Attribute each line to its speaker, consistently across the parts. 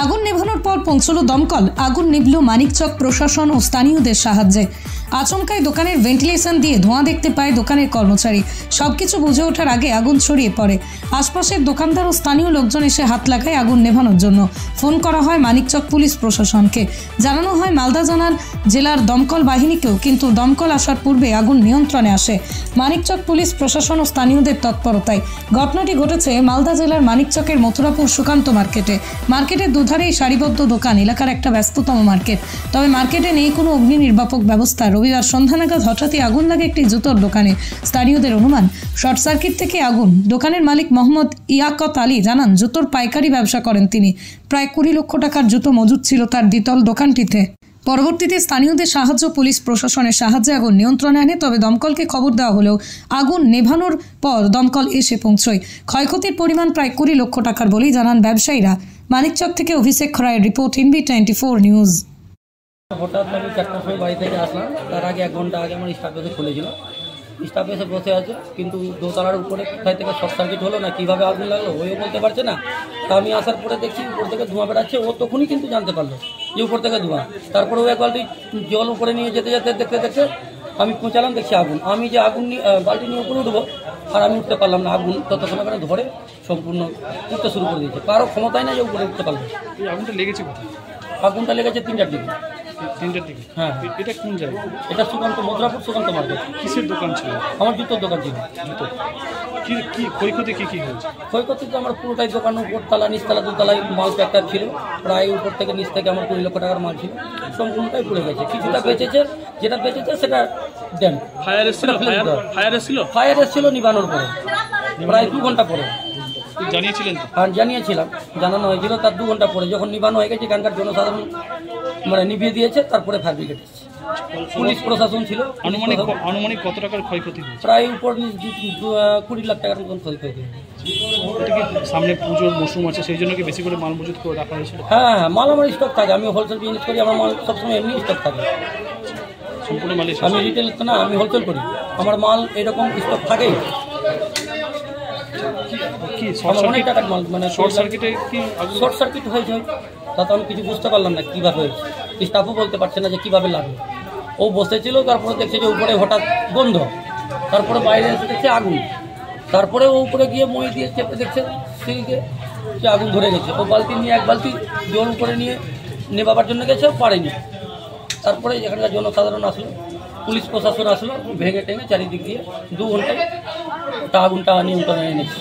Speaker 1: আগুন নেভানোর পর পৌঁছল দমকল। আগুন নিভল মানিকচক প্রশাসন ও স্থানীয়দের সাহায্যে। আচমকায় দোকানের ভেন্টিলেশন দিয়ে ধোঁয়া দেখতে পায় দোকানের কর্মচারী। সবকিছু বুঝে ওঠার আগে আগুন ছড়িয়ে পড়ে। আশপাশের দোকানদার ও স্থানীয় লোকজন এসে হাত লাগায় আগুন নেভানোর জন্য। ফোন করা হয় মানিকচক পুলিশ প্রশাসনকে। জানানো হয় মালদা জেলার দমকল বাহিনীকেও, কিন্তু দমকল আসার পূর্বে আগুন নিয়ন্ত্রণে আসে মানিকচক পুলিশ প্রশাসন ও স্থানীয়দের তৎপরতায়। ঘটনাটি ঘটেছে মালদা জেলার মানিকচকের মথুরাপুর সুকান্ত মার্কেটের দুধারেই সারিবদ্ধ দোকান। এলাকার একটা ব্যস্ততম মার্কেট, তবে মার্কেটে নেই কোনো অগ্নি নির্বাপক ব্যবস্থা। রবিবার সন্ধ্যা নাগাদ হঠাৎই আগুন লাগে একটি জুতোর দোকানে। স্থানীয়দের অনুমান শর্ট সার্কিট থেকে আগুন। দোকানের মালিক মোহাম্মদ ইয়াকত আলী জানান, জুতোর পাইকারি ব্যবসা করেন তিনি। প্রায় 20 লক্ষ টাকার জুতো মজুদ ছিল তার দ্বিতল দোকানটিতে। পরবর্তীতে স্থানীয়দের সাহায্য, পুলিশ প্রশাসনের সাহায্যে আগুন নিয়ন্ত্রণে আনে। তবে দমকলকে খবর দেওয়া হলেও আগুন নেভানোর পর দমকল এসে পৌঁছয়। ক্ষয়ক্ষতির পরিমাণ প্রায় 20 লক্ষ টাকার বলেই জানান ব্যবসায়ীরা। মানিকচক থেকে অভিষেক খরায়ের রিপোর্ট, NB24 নিউজ।
Speaker 2: হঠাৎ আমি 4টার সময় বাড়ি থেকে আসলাম। তার আগে 1 ঘন্টা আগে আমার স্টাফ এসে খুলেছিল। স্টাফ এসে বসে আছে, কিন্তু দোতলার উপরে কোথায় থেকে শর্ট সার্কিট হলো না কীভাবে আগুন লাগলো ওইও বলতে পারছে না। তা আমি আসার পরে দেখছি উপর থেকে ধোঁয়া বেড়াচ্ছে। ও তখনই কিন্তু জানতে পারলো যে উপর থেকে ধোঁয়া। তারপরে ও এক বালতি জল উপরে নিয়ে যেতে দেখতে আমি পৌঁছালাম, দেখছি আগুন। আমি যে আগুন বালতি নিয়ে উপরে উঠবো, আর আমি উঠতে পারলাম না। আগুন ততক্ষণ এখানে ধরে সম্পূর্ণ উঠতে শুরু করে দিয়েছে। কারো ক্ষমতাই না যে উপরে উঠতে পারলো।
Speaker 3: আগুনটা লেগেছে কোথায়?
Speaker 2: আগুনটা লেগেছে 3টার দিকে।
Speaker 3: 3টার দিকে? হ্যাঁ। এটা কোন জায়গা?
Speaker 2: এটা মথুরাপুর সুকান্ত মার্কেট।
Speaker 3: কিসের দোকান ছিল?
Speaker 2: আমার জুতোর দোকান ছিল।
Speaker 3: কি ক্ষয়ক্ষতি কি হয়েছে?
Speaker 2: ক্ষয়ক্ষতি তো আমার পুরোটাই দোকান, উপরতলা নিচতলা দুতলায় মাল প্যাকটা ছিল। প্রায় উপর থেকে নিচ থেকে আমার 20 লক্ষ টাকার মাল ছিল। সম্পূর্ণটাই পুড়ে গেছে। কিছুটা বেঁচেছে, যেটা বেঁচেছে সেটা দেন।
Speaker 3: ফায়ার এসেছিল
Speaker 2: নিবানোর পরে, প্রায় 2 ঘন্টা পরে।
Speaker 3: জানিয়েছিলেন?
Speaker 2: হ্যাঁ, জানিয়েছিলাম, জানানো হয়েছিল। তার 2 ঘন্টা পরে যখন নিবানো হয়ে গেছে, এখানকার জনসাধারণ নিভিয়ে দিয়েছে। তারপরে ফায়ার ব্রিগেড এসেছে, পুলিশ প্রশাসন ছিল।
Speaker 3: আনুমানিক কত টাকার ক্ষয়ক্ষতি হয়েছে?
Speaker 2: প্রায় উপর 20 লাখ টাকার মতন ক্ষয়ক্ষতি হয়েছে।
Speaker 3: সামনে পুজোর মৌসুম আছে, সেই জন্য কি বেশি করে মাল মজুত করে রাখা হয়েছিল?
Speaker 2: হ্যাঁ, মাল আমার স্টক থাকে। আমি হোলসেল বিজনেস করি, আমার মাল সবসময় এমনি স্টক থাকে।
Speaker 3: সম্পূর্ণ মাল
Speaker 2: আমি রিটেল না, আমি হোলসেল করি। আমার মাল এরকম স্টক থাকেই।
Speaker 3: কি
Speaker 2: অনেক টাকার মাল, মানে
Speaker 3: শর্ট সার্কিটে কি
Speaker 2: শর্ট সার্কিট হয়েছে? তা তো আমি কিছু বুঝতে পারলাম না কীভাবে হয়েছে। স্টাফও বলতে পারছে না যে কীভাবে লাগলো। ও বসেছিল, তারপরে দেখছে যে উপরে হঠাৎ গন্ধ, তারপরে বাইরে এসে দেখছে আগুন। তারপরে ও উপরে গিয়ে মই দিয়ে চেপে দেখছে সেদিকে যে আগুন ধরে গেছে। ও বালতি নিয়ে 1 বালতি জল উপরে নিয়ে নেবাবার জন্য গেছে, পারেনি। তারপরে এখানকার জনসাধারণ আসলো, পুলিশ প্রশাসন আসলো, ভেঙে টেঙে চারিদিক দিয়ে 2 ঘন্টায় ওটা আগুনটা নিয়ন্ত্রণে এনেছে।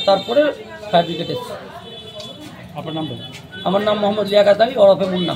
Speaker 2: তারপরে ফায়ার ব্রিগেড এসেছে।
Speaker 3: আপনার নাম?
Speaker 2: আমার নাম মোহাম্মদ লিয়াকত আলী, ওরফে মুন্না।